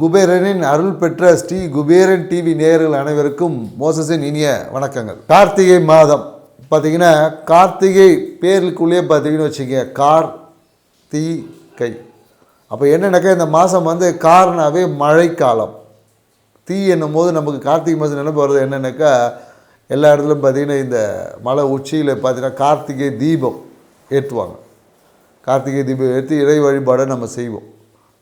குபேரனின் அருள் பெற்ற ஸ்ரீ குபேரன் டிவி நேயர்கள் அனைவருக்கும் மோசஸின் இனிய வணக்கங்கள். கார்த்திகை மாதம் பார்த்தீங்கன்னா, கார்த்திகை பேருக்குள்ளேயே பார்த்தீங்கன்னு வச்சுக்கோங்க, கார்த்திகை. அப்போ என்னென்னாக்கா, இந்த மாதம் வந்து கார்னாவே மழைக்காலம். தீ என்னும் போது நமக்கு கார்த்திகை மாதம் நினைப்பு வருது என்னென்னாக்கா, எல்லா இடத்துலையும் பார்த்திங்கன்னா இந்த மலை உச்சியில் பார்த்திங்கன்னா கார்த்திகை தீபம் ஏற்றுவாங்க. கார்த்திகை தீபம் ஏற்றி இறை வழிபாடை நம்ம செய்வோம்.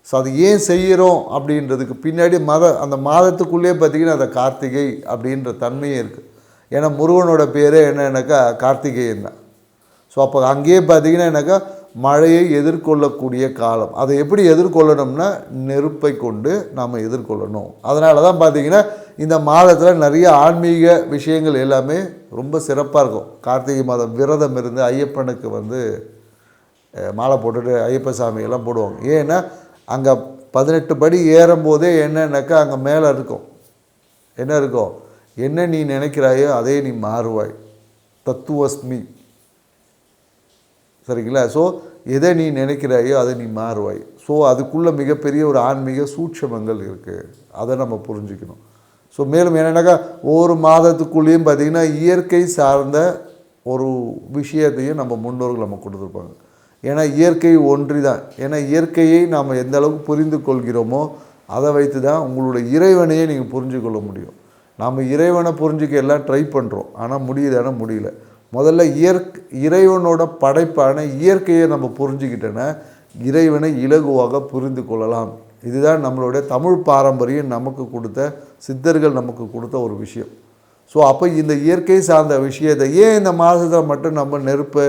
ஸோ அது ஏன் செய்கிறோம் அப்படின்றதுக்கு பின்னாடி அந்த மாதத்துக்குள்ளே பார்த்திங்கன்னா அந்த கார்த்திகை அப்படின்ற தன்மையே இருக்குது. ஏன்னா முருகனோட பேரே என்னன்னாக்கா கார்த்திகேயன் தான். ஸோ அப்போ அங்கேயே பார்த்திங்கன்னா என்னக்கா, மழையை எதிர்கொள்ளக்கூடிய காலம். அதை எப்படி எதிர்கொள்ளணும்னா, நெருப்பை கொண்டு நாம் எதிர்கொள்ளணும். அதனால தான் பார்த்திங்கன்னா இந்த மாதத்தில் நிறைய ஆன்மீக விஷயங்கள் எல்லாமே ரொம்ப சிறப்பாக இருக்கும். கார்த்திகை மாதம் விரதம் இருந்து ஐயப்பனுக்கு வந்து மாலை போட்டுட்டு ஐயப்ப சாமியெல்லாம் போடுவாங்க. ஏன்னா அங்கே 18 படி ஏறும்போதே என்னன்னாக்கா, அங்கே மேலே இருக்கும், என்ன இருக்கும், என்ன நீ நினைக்கிறாயோ அதே நீ மாறுவாய், தத்துவஸ்மி, சரிங்களா? ஸோ எதை நீ நினைக்கிறாயோ அதை நீ மாறுவாய். ஸோ அதுக்குள்ளே மிகப்பெரிய ஒரு ஆன்மீக சூட்சமங்கள் இருக்குது, அதை நம்ம புரிஞ்சுக்கணும். ஸோ மேலும் என்னென்னாக்கா, ஒவ்வொரு மாதத்துக்குள்ளேயும் பார்த்திங்கன்னா இயற்கை சார்ந்த ஒரு விஷயத்தையும் நம்ம முன்னோர்கள் நம்ம கொடுத்துருப்பாங்க. ஏன்னா இயற்கை ஒன்றி தான். ஏன்னா இயற்கையை நாம் எந்த அளவுக்கு புரிந்து கொள்கிறோமோ அதை வைத்து தான் உங்களுடைய இறைவனையே நீங்கள் புரிஞ்சு கொள்ள முடியும். நாம் இறைவனை புரிஞ்சுக்க எல்லாம் ட்ரை பண்ணுறோம், ஆனால் முடியல. முதல்ல இறைவனோட படைப்பான இயற்கையை நம்ம புரிஞ்சுக்கிட்டோன்னா இறைவனை இலகுவாக புரிந்து கொள்ளலாம். இதுதான் நம்மளுடைய தமிழ் பாரம்பரியம் நமக்கு கொடுத்த, சித்தர்கள் நமக்கு கொடுத்த ஒரு விஷயம். ஸோ அப்போ இந்த இயற்கை சார்ந்த விஷயத்தை ஏன் இந்த மாதத்தில் மட்டும் நம்ம நெருப்பை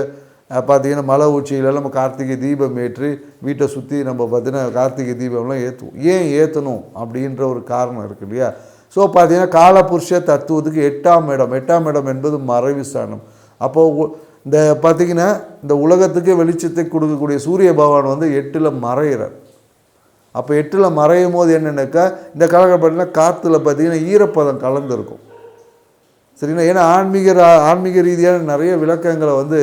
பார்த்திங்கன்னா மலை உச்சியில் நம்ம கார்த்திகை தீபம் ஏற்றி வீட்டை சுற்றி நம்ம பார்த்திங்கன்னா கார்த்திகை தீபம்லாம் ஏற்றுவோம். ஏன் ஏற்றணும் அப்படின்ற ஒரு காரணம் இருக்குது இல்லையா? ஸோ பார்த்திங்கன்னா காலபுருஷ தத்துவத்துக்கு 8ஆம் இடம் என்பது மறைவு ஸ்தானம். அப்போது இந்த பார்த்திங்கன்னா இந்த உலகத்துக்கு வெளிச்சத்தை கொடுக்கக்கூடிய சூரிய பகவான் வந்து 8ல் மறைகிறார். அப்போ 8ல் மறையும் போது என்னென்னாக்கா, இந்த காலகட்டத்தில் காற்றுல பார்த்திங்கன்னா ஈரப்பதம் கலந்துருக்கும், சரிங்களா? ஏன்னா ஆன்மீக ரீதியான நிறைய விளக்கங்களை வந்து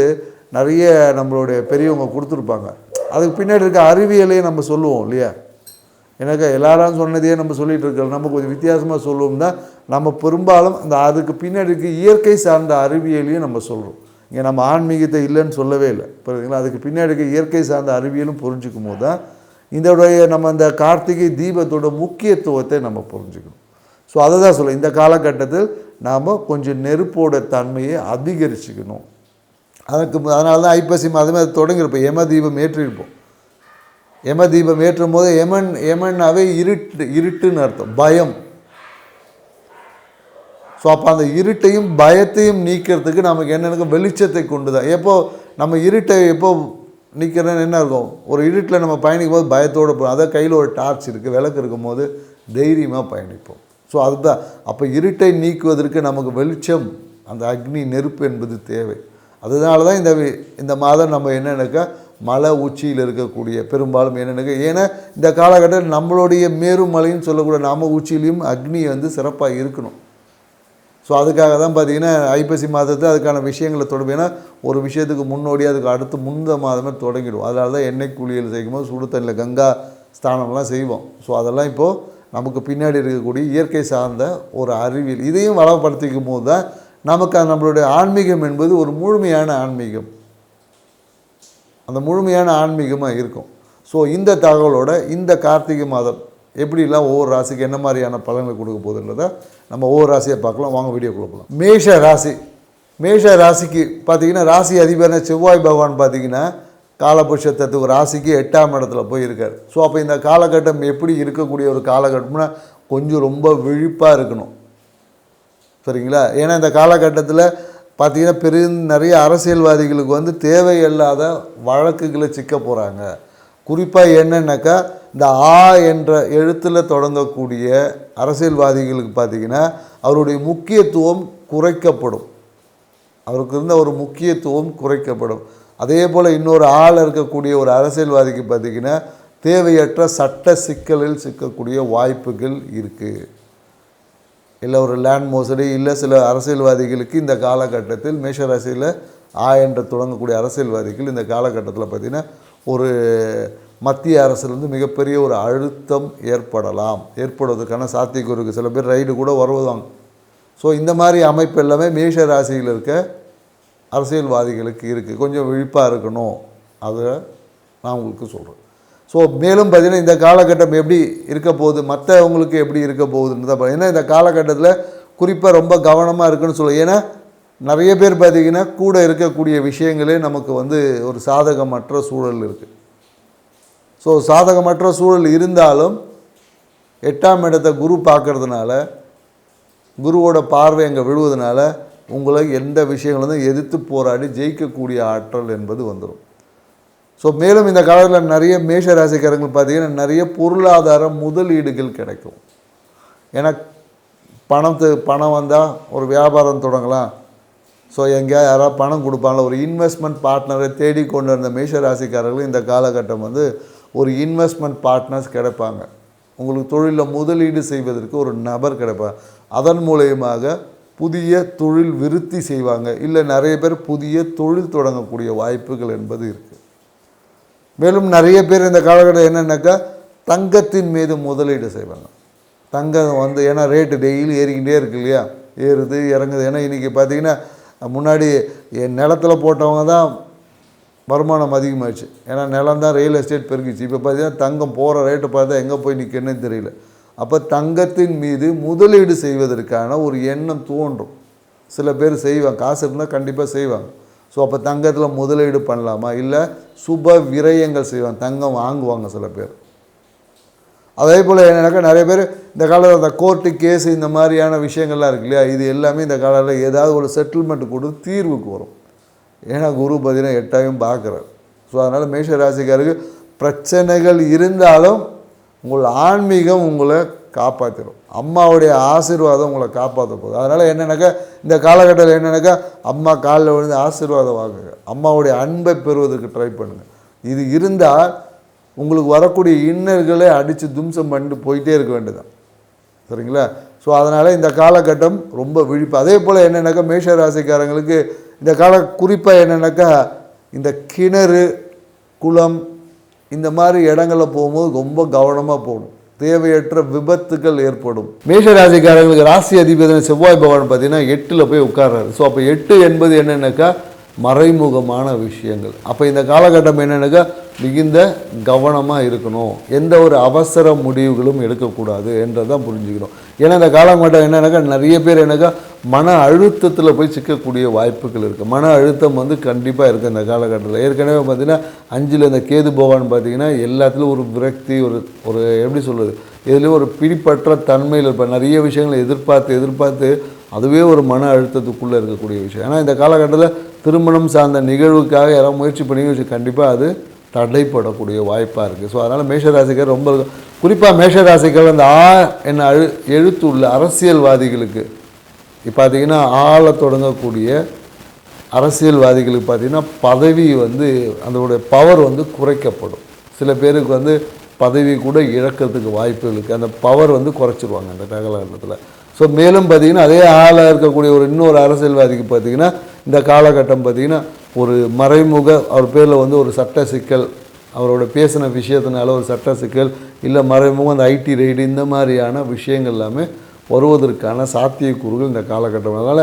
நிறைய நம்மளுடைய பெரியவங்க கொடுத்துருப்பாங்க. அதுக்கு பின்னாடி இருக்க அறிவியலையும் நம்ம சொல்லுவோம் இல்லையா? எனக்கு எல்லாரும் சொன்னதையே நம்ம சொல்லிகிட்டு இருக்கோம். நம்ம கொஞ்சம் வித்தியாசமாக சொல்லுவோம் தான். நம்ம பெரும்பாலும் அதுக்கு பின்னாடி இருக்க இயற்கை சார்ந்த அறிவியலையும் நம்ம சொல்கிறோம். இங்கே நம்ம ஆன்மீகத்தை இல்லைன்னு சொல்லவே இல்லை, புரியுதுங்களா? அதுக்கு பின்னாடி இருக்க இயற்கை சார்ந்த அறிவியலும் புரிஞ்சுக்கும் போது தான் நம்ம இந்த கார்த்திகை தீபத்தோட முக்கியத்துவத்தை நம்ம புரிஞ்சுக்கணும். ஸோ அதை தான் சொல்ல, இந்த காலகட்டத்தில் நாம் கொஞ்சம் நெருப்போட தன்மையை அதிகரிச்சுக்கணும். அதனால தான் ஐப்பசி மாதமே அது தொடங்கியிருப்போம். யம தீபம் ஏற்றிருப்போம். யம தீபம் ஏற்றும் போது யமன்னாவே இருட்டுன்னு அர்த்தம், பயம். ஸோ அப்போ அந்த இருட்டையும் பயத்தையும் நீக்கிறதுக்கு நமக்கு என்னென்ன வெளிச்சத்தை கொண்டு தான். நம்ம இருட்டை நீக்கிறதுன்னு என்ன இருக்கும், ஒரு இருட்டில் நம்ம பயணிக்கும் போது பயத்தோடு போகும். அதை கையில் ஒரு டார்ச் இருக்குது, விளக்கு இருக்கும் போது தைரியமாக பயணிப்போம். ஸோ அதுதான். அப்போ இருட்டை நீக்குவதற்கு நமக்கு வெளிச்சம், அந்த அக்னி நெருப்பு என்பது தேவை. அதனால தான் இந்த மாதம் நம்ம என்னென்னாக்கா, மலை உச்சியில் இருக்கக்கூடிய பெரும்பாலும் என்னென்னாக்கா, ஏன்னா இந்த காலகட்டத்தில் நம்மளுடைய மேருமலைன்னு சொல்லக்கூடிய நாம உச்சியிலையும் அக்னி வந்து சிறப்பாக இருக்கணும். ஸோ அதுக்காக தான் பார்த்திங்கன்னா ஐப்பசி மாதத்தில் அதுக்கான விஷயங்களை தொடங்கும். ஏன்னா ஒரு விஷயத்துக்கு முன்னோடியாக அதுக்கு அடுத்து முந்த மாதமே தொடங்கிடுவோம். அதனால தான் எண்ணெய் குளியல் செய்யும்போது சுடு தண்ணியில் கங்கா ஸ்தானம்லாம் செய்வோம். ஸோ அதெல்லாம் இப்போது நமக்கு பின்னாடி இருக்கக்கூடிய இயற்கை சார்ந்த ஒரு அறிவியல், இதையும் வளப்படுத்திக்கும் போது தான் நமக்கு நம்மளுடைய ஆன்மீகம் என்பது ஒரு முழுமையான ஆன்மீகம், அந்த முழுமையான ஆன்மீகமாக இருக்கும். ஸோ இந்த தகவலோட இந்த கார்த்திகை மாதம் எப்படிலாம் ஒவ்வொரு ராசிக்கு என்ன மாதிரியான பலன்களை கொடுக்க போகுதுன்றதை நம்ம ஒவ்வொரு ராசியை பார்க்கலாம். வாங்க வீடியோக்குள்ள போகலாம். மேஷ ராசிக்கு பார்த்திங்கன்னா ராசி அதிபரான செவ்வாய் பகவான் பார்த்திங்கன்னா காலபுருஷ தத்துவ ராசிக்கு 8ஆம் இடத்துல போய் இருக்கார். ஸோ அப்போ இந்த காலகட்டம் எப்படி இருக்கக்கூடிய ஒரு காலகட்டம்னா, கொஞ்சம் ரொம்ப விழிப்பாக இருக்கணும், சரிங்களா? ஏன்னா இந்த காலகட்டத்தில் பார்த்திங்கன்னா நிறைய அரசியல்வாதிகளுக்கு வந்து தேவையில்லாத வழக்குகளை சிக்க போகிறாங்க. குறிப்பாக என்னென்னாக்கா, இந்த ஆ என்ற எழுத்தில் தொடங்கக்கூடிய அரசியல்வாதிகளுக்கு பார்த்திங்கன்னா அவருடைய முக்கியத்துவம் குறைக்கப்படும், அவருக்கு இருந்த ஒரு முக்கியத்துவம் குறைக்கப்படும். அதே போல் இன்னொரு ஆள் இருக்கக்கூடிய ஒரு அரசியல்வாதிக்கு பார்த்திங்கன்னா தேவையற்ற சட்ட சிக்கலில் சிக்கக்கூடிய வாய்ப்புகள் இருக்குது. இல்லை ஒரு லேண்ட் மோசடி, இல்லை சில அரசியல்வாதிகளுக்கு இந்த காலகட்டத்தில் மேஷராசியில் என்று தொடங்கக்கூடிய அரசியல்வாதிகள் இந்த காலகட்டத்தில் பார்த்திங்கன்னா ஒரு மத்திய அரசுலேருந்து மிகப்பெரிய ஒரு அழுத்தம் ஏற்படுவதற்கான சாத்தியக்கூறுக்கு சில பேர் ரைடு கூட வருவாங்க. ஸோ இந்த மாதிரி அமைப்பு எல்லாமே மேஷ ராசியில் இருக்க அரசியல்வாதிகளுக்கு இருக்குது. கொஞ்சம் விழிப்பாக இருக்கணும், அதை நான் உங்களுக்கு சொல்கிறேன். ஸோ மேலும் பார்த்திங்கன்னா இந்த காலகட்டம் எப்படி இருக்க போகுது, மற்றவங்களுக்கு எப்படி இருக்க போகுதுன்னு தான். ஏன்னா இந்த காலகட்டத்தில் குறிப்பாக ரொம்ப கவனமாக இருக்குன்னு சொல்லுவேன். ஏன்னா நிறைய பேர் பார்த்திங்கன்னா கூட இருக்கக்கூடிய விஷயங்களே நமக்கு வந்து ஒரு சாதகமற்ற சூழல் இருக்குது. ஸோ சாதகமற்ற சூழல் இருந்தாலும் 8ஆம் இடத்தை குரு பார்க்கறதுனால, குருவோட பார்வை அங்கே விழுவதனால உங்களை எந்த விஷயங்களும் எதிர்த்து போராடி ஜெயிக்கக்கூடிய ஆற்றல் என்பது வந்துடும். ஸோ மேலும் இந்த காலத்தில் நிறைய மேஷ ராசிக்காரங்கள் பார்த்திங்கன்னா நிறைய பொருளாதார முதலீடுகள் கிடைக்கும். ஏன்னா பணம் வந்தால் ஒரு வியாபாரம் தொடங்கலாம். ஸோ எங்கேயா யாராவது பணம் கொடுப்பாங்களா, ஒரு இன்வெஸ்ட்மெண்ட் பார்ட்னரை தேடி கொண்டு வந்த மேஷ ராசிக்காரர்கள் இந்த காலகட்டம் வந்து ஒரு இன்வெஸ்ட்மெண்ட் பார்ட்னர்ஸ் கிடைப்பாங்க. உங்களுக்கு தொழிலில் முதலீடு செய்வதற்கு ஒரு நபர் கிடைப்பாங்க. அதன் மூலயமாக புதிய தொழில் விருத்தி செய்வாங்க. இல்லை நிறைய பேர் புதிய தொழில் தொடங்கக்கூடிய வாய்ப்புகள் என்பது இருக்குது. மேலும் நிறைய பேர் இந்த காலகட்டம் என்னென்னாக்கா தங்கத்தின் மீது முதலீடு செய்வாங்க. தங்கம் வந்து ஏன்னா ரேட்டு டெய்லி ஏறிக்கிட்டே இருக்கு இல்லையா, ஏறுது இறங்குது. ஏன்னா இன்றைக்கி பார்த்திங்கன்னா முன்னாடி நிலத்தில் போட்டவங்க தான் வருமானம் அதிகமாகிடுச்சு. ஏன்னா நிலம் தான் ரியல் எஸ்டேட் பெருகிச்சு. இப்போ பார்த்திங்கன்னா தங்கம் போகிற ரேட்டு பார்த்தா எங்கே போய் நிற்கன்னு தெரியல. அப்போ தங்கத்தின் மீது முதலீடு செய்வதற்கான ஒரு எண்ணம் தோன்றும். சில பேர் செய்வாங்க, காசு இருந்தால் கண்டிப்பாக செய்வாங்க. ஸோ அப்போ தங்கத்தில் முதலீடு பண்ணலாமா, இல்லை சுப விரயங்கள் செய்வாங்க, தங்கம் வாங்குவாங்க சில பேர். அதே போல் என்னன்னாக்கா நிறைய பேர் இந்த காலத்தில் அந்த கோர்ட்டு கேஸு இந்த மாதிரியான விஷயங்கள்லாம் இருக்கு இல்லையா, இது எல்லாமே இந்த காலத்தில் ஏதாவது ஒரு செட்டில்மெண்ட் கொடுத்து தீர்வுக்கு வரும். ஏன்னா குரு பார்த்தீங்கன்னா 8ஆயும் பார்க்குறாரு. ஸோ அதனால் மேஷ ராசிக்காருக்கு பிரச்சனைகள் இருந்தாலும் உங்கள் ஆன்மீகம் உங்களை காப்பாற்றிடும். அம்மாவுடைய ஆசீர்வாதம் உங்களை காப்பாற்ற போகுது. அதனால் என்னென்னாக்கா இந்த காலகட்டத்தில் என்னென்னாக்கா அம்மா காலில் விழுந்து ஆசீர்வாதம் வாங்குங்க, அம்மாவுடைய அன்பை பெறுவதற்கு ட்ரை பண்ணுங்கள். இது இருந்தால் உங்களுக்கு வரக்கூடிய இன்னல்களை அடித்து தும்சம் பண்ணிட்டு போயிட்டே இருக்க வேண்டியதான். சரிங்களா? ஸோ அதனால் இந்த காலகட்டம் ரொம்ப விழிப்பு. அதே போல் என்னென்னாக்கா மேஷ ராசிக்காரங்களுக்கு இந்த குறிப்பாக என்னென்னாக்கா இந்த கிணறு குளம் இந்த மாதிரி இடங்களில் போகும்போது ரொம்ப கவனமாக போகணும். தேவையற்ற விபத்துகள் ஏற்படும். மேஷ ராசிக்காரங்களுக்கு ராசி அதிபதி செவ்வாய் பகவான் பார்த்திங்கன்னா 8ல் போய் உட்கார்றாரு. ஸோ அப்போ 8 என்பது என்னென்னாக்கா மறைமுகமான விஷயங்கள். அப்போ இந்த காலகட்டம் என்னென்னாக்கா மிகுந்த கவனமாக இருக்கணும், எந்த ஒரு அவசர முடிவுகளும் எடுக்கக்கூடாது என்றதான் புரிஞ்சுக்கணும். ஏன்னா இந்த காலகட்டம் என்னென்னாக்கா நிறைய பேர் என்னக்கா மன அழுத்தத்தில் போய் சிக்கக்கூடிய வாய்ப்புகள் இருக்குது. மன அழுத்தம் வந்து கண்டிப்பாக இருக்குது இந்த காலகட்டத்தில். ஏற்கனவே பார்த்திங்கன்னா 5ல் இந்த கேது பகவான் பார்த்திங்கன்னா எல்லாத்துலேயும் ஒரு விரக்தி, ஒரு எப்படி சொல்கிறது, இதுலேயும் ஒரு பிடிப்பற்ற தன்மையில் இருப்பார். நிறைய விஷயங்களை எதிர்பார்த்து அதுவே ஒரு மன அழுத்தத்துக்குள்ளே இருக்கக்கூடிய விஷயம். ஏன்னா இந்த காலகட்டத்தில் திருமணம் சார்ந்த நிகழ்வுக்காக யாராவது முயற்சி பண்ணி கண்டிப்பாக அது தடைப்படக்கூடிய வாய்ப்பாக இருக்குது. ஸோ அதனால் மேஷராசிக்கார் ரொம்ப குறிப்பாக மேஷராசிக்கார் அந்த என்ன எழுத்து உள்ள அரசியல்வாதிகளுக்கு இப்போ பார்த்திங்கன்னா தொடங்கக்கூடிய அரசியல்வாதிகளுக்கு பார்த்திங்கன்னா பதவி வந்து அதோடைய பவர் வந்து குறைக்கப்படும். சில பேருக்கு வந்து பதவி கூட இழக்கிறதுக்கு வாய்ப்புகள் இருக்குது. அந்த பவர் வந்து குறைச்சிருவாங்க அந்த காலகட்டத்தில். ஸோ மேலும் பார்த்திங்கன்னா அதே ஆளாக இருக்கக்கூடிய இன்னொரு அரசியல்வாதிக்கு பார்த்திங்கன்னா இந்த காலகட்டம் பார்த்திங்கன்னா ஒரு மறைமுக அவர் பேரில் வந்து ஒரு சட்ட சிக்கல், அவரோட பேசின விஷயத்தினால ஒரு சட்ட சிக்கல், இல்லை மறைமுகம் அந்த ஐடி ரைடு இந்த மாதிரியான விஷயங்கள் எல்லாமே வருவதற்கான சாத்தியக்கூறுகள் இந்த காலகட்டம். அதனால்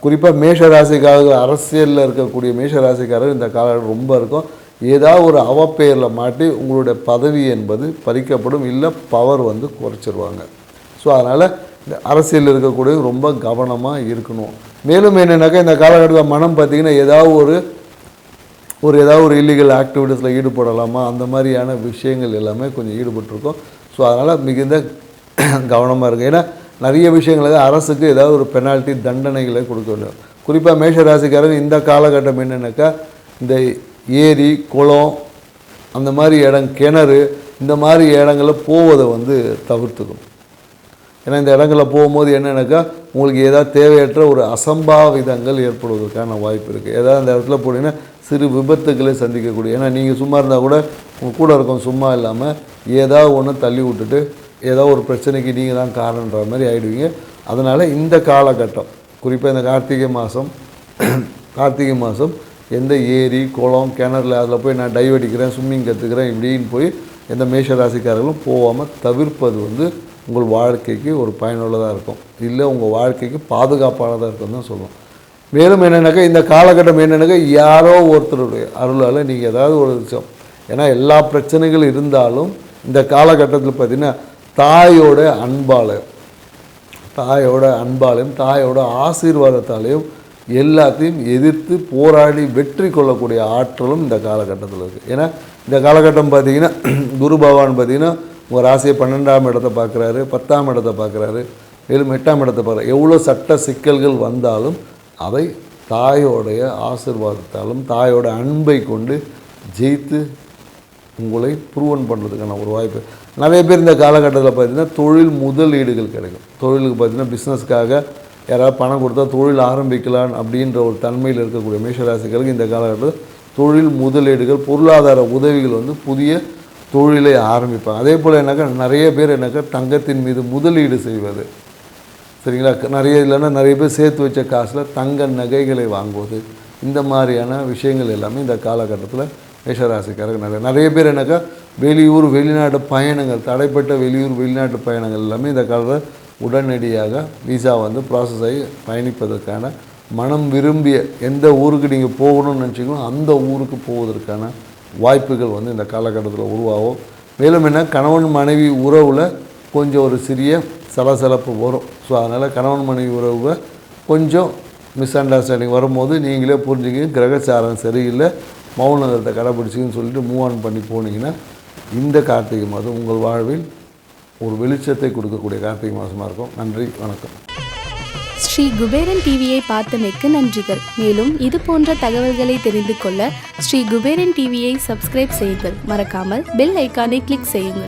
குறிப்பாக மேஷராசிக்காக அரசியலில் இருக்கக்கூடிய மேஷராசிக்காரர் இந்த காலகட்டம் ரொம்ப இருக்கும். ஏதாவது ஒரு அவப்பெயரில் மாட்டி உங்களுடைய பதவி என்பது பறிக்கப்படும், இல்லை பவர் வந்து குறைச்சிருவாங்க. ஸோ அதனால் இந்த அரசியலில் இருக்கக்கூடிய ரொம்ப கவனமாக இருக்கணும். மேலும் என்னென்னாக்கா இந்த காலகட்டத்தில் மனம் பார்த்திங்கன்னா ஏதாவது ஒரு இல்லீகல் ஆக்டிவிட்டீஸில் ஈடுபடலாமா அந்த மாதிரியான விஷயங்கள் எல்லாமே கொஞ்சம் ஈடுபட்டிருக்கோம். ஸோ அதனால் மிகுந்த கவனமாக இருக்குது. ஏன்னா நிறைய விஷயங்களுக்கு அரசுக்கு ஏதாவது ஒரு பெனால்ட்டி தண்டனைகளை கொடுக்க வேண்டும். குறிப்பாக மேஷராசிக்காரங்க இந்த காலகட்டம் என்னென்னாக்கா இந்த ஏரி குளம் அந்த மாதிரி கிணறு இந்த மாதிரி இடங்களில் போவதை வந்து தவிர்த்துக்கணும். ஏன்னா இந்த இடங்களில் போகும்போது என்னென்னாக்கா உங்களுக்கு ஏதாவது தேவையற்ற ஒரு அசம்பாவிதங்கள் ஏற்படுவதற்கான வாய்ப்பு இருக்குது. ஏதாவது அந்த இடத்துல போனீங்கன்னா சிறு விபத்துக்களை சந்திக்கக்கூடிய, ஏன்னா நீங்கள் சும்மா இருந்தால் கூட உங்கள் கூட இருக்கோம், சும்மா இல்லாமல் ஏதாவது ஒன்று தள்ளி விட்டுட்டு ஏதோ ஒரு பிரச்சனைக்கு நீங்கள் தான் காரணன்ற மாதிரி ஆகிடுவீங்க. அதனால் இந்த காலகட்டம் குறிப்பாக இந்த கார்த்திகை மாதம் கார்த்திகை மாதம் எந்த ஏரி குளம் கிணறுல அதில் போய் நான் டைவ் அடிக்கிறேன் ஸ்விம்மிங் கற்றுக்கிறேன் இப்படின்னு போய் எந்த மேஷ ராசிக்காரர்களும் போகாமல் தவிர்ப்பது வந்து உங்கள் வாழ்க்கைக்கு ஒரு பயனுள்ளதாக இருக்கும், இல்லை உங்கள் வாழ்க்கைக்கு பாதுகாப்பானதாக இருக்குன்னு தான் சொல்லுவோம். மேலும் என்னென்னாக்கா இந்த காலகட்டம் என்னென்னாக்கா யாரோ ஒருத்தருடைய அருளால் நீங்கள் ஏதாவது ஒரு விஷயம், ஏன்னா எல்லா பிரச்சனைகள் இருந்தாலும் இந்த காலகட்டத்தில் பார்த்திங்கன்னா தாயோட அன்பாலையும் தாயோட ஆசீர்வாதத்தாலையும் எல்லாத்தையும் எதிர்த்து போராடி வெற்றி கொள்ளக்கூடிய ஆற்றலும் இந்த காலகட்டத்தில் இருக்குது. ஏன்னா இந்த காலகட்டம் பார்த்திங்கன்னா குரு பகவான் பார்த்திங்கன்னா உங்கள் ராசியை 12ஆம் இடத்தை பார்க்குறாரு, 10ஆம் இடத்தை பார்க்குறாரு, மேலும் 8ஆம் இடத்தை பார்க்குறாரு. எவ்வளோ சட்ட சிக்கல்கள் வந்தாலும் அதை தாயோடைய ஆசீர்வாதத்தாலும் தாயோட அன்பை கொண்டு ஜெயித்து உங்களை ப்ரூவன் பண்ணுறதுக்கான ஒரு வாய்ப்பு. நிறைய பேர் இந்த காலகட்டத்தில் பார்த்திங்கன்னா தொழில் முதலீடுகள் கிடைக்கும். தொழிலுக்கு பார்த்திங்கன்னா பிஸ்னஸ்க்காக யாராவது பணம் கொடுத்தா தொழில் ஆரம்பிக்கலாம் அப்படின்ற ஒரு தன்மையில் இருக்கக்கூடிய மேஷராசிகளுக்கு இந்த காலகட்டத்தில் தொழில் முதலீடுகள் பொருளாதார உதவிகள் வந்து புதிய தொழிலை ஆரம்பிப்பாங்க. அதே போல் நிறைய பேர் தங்கத்தின் மீது முதலீடு செய்வது, சரிங்களா, நிறைய பேர் சேர்த்து வச்ச காசில் தங்க நகைகளை வாங்குவது, இந்த மாதிரியான விஷயங்கள் எல்லாமே இந்த காலகட்டத்தில் மேஷராசிக்காரர்கள் நிறைய பேர் வெளியூர் வெளிநாட்டு பயணங்கள், தடைப்பட்ட வெளியூர் வெளிநாட்டு பயணங்கள் எல்லாமே இந்த காலத்தில் உடனடியாக விசா வந்து ப்ராசஸ் ஆகி பயணிப்பதற்கான மனம் விரும்பிய எந்த ஊருக்கு நீங்கள் போகணும்னு நினச்சிங்களோ அந்த ஊருக்கு போவதற்கான வாய்ப்புகள் வந்து இந்த காலகட்டத்தில் உருவாகும். மேலும் கணவன் மனைவி உறவில் கொஞ்சம் ஒரு சிறிய சலசலப்பு வரும். ஸோ அதனால் கணவன் மனைவி உறவு கொஞ்சம் மிஸ் அண்டர்ஸ்டாண்டிங் வரும்போது நீங்களே புரிஞ்சுக்கிங்க, கிரகச்சாரம் சரியில்லை, மௌனத்தை கடைப்பிடிச்சிங்கன்னு சொல்லிட்டு மூவ் ஆன் பண்ணி போனீங்கன்னா இந்த கார்த்திகை மாதம் உங்கள் வாழ்வில் ஒரு வெளிச்சத்தை கொடுக்கக்கூடிய கார்த்திகை மாதமாக இருக்கும். நன்றி, வணக்கம். ஸ்ரீ குபேரன் டிவியை பார்த்தமைக்கு நன்றிகள். மேலும் இது போன்ற தகவல்களை தெரிந்து கொள்ள ஸ்ரீ குபேரன் டிவியை சப்ஸ்கிரைப் செய்யுங்கள். மறக்காமல் பெல் ஐக்கானை கிளிக் செய்யுங்கள்.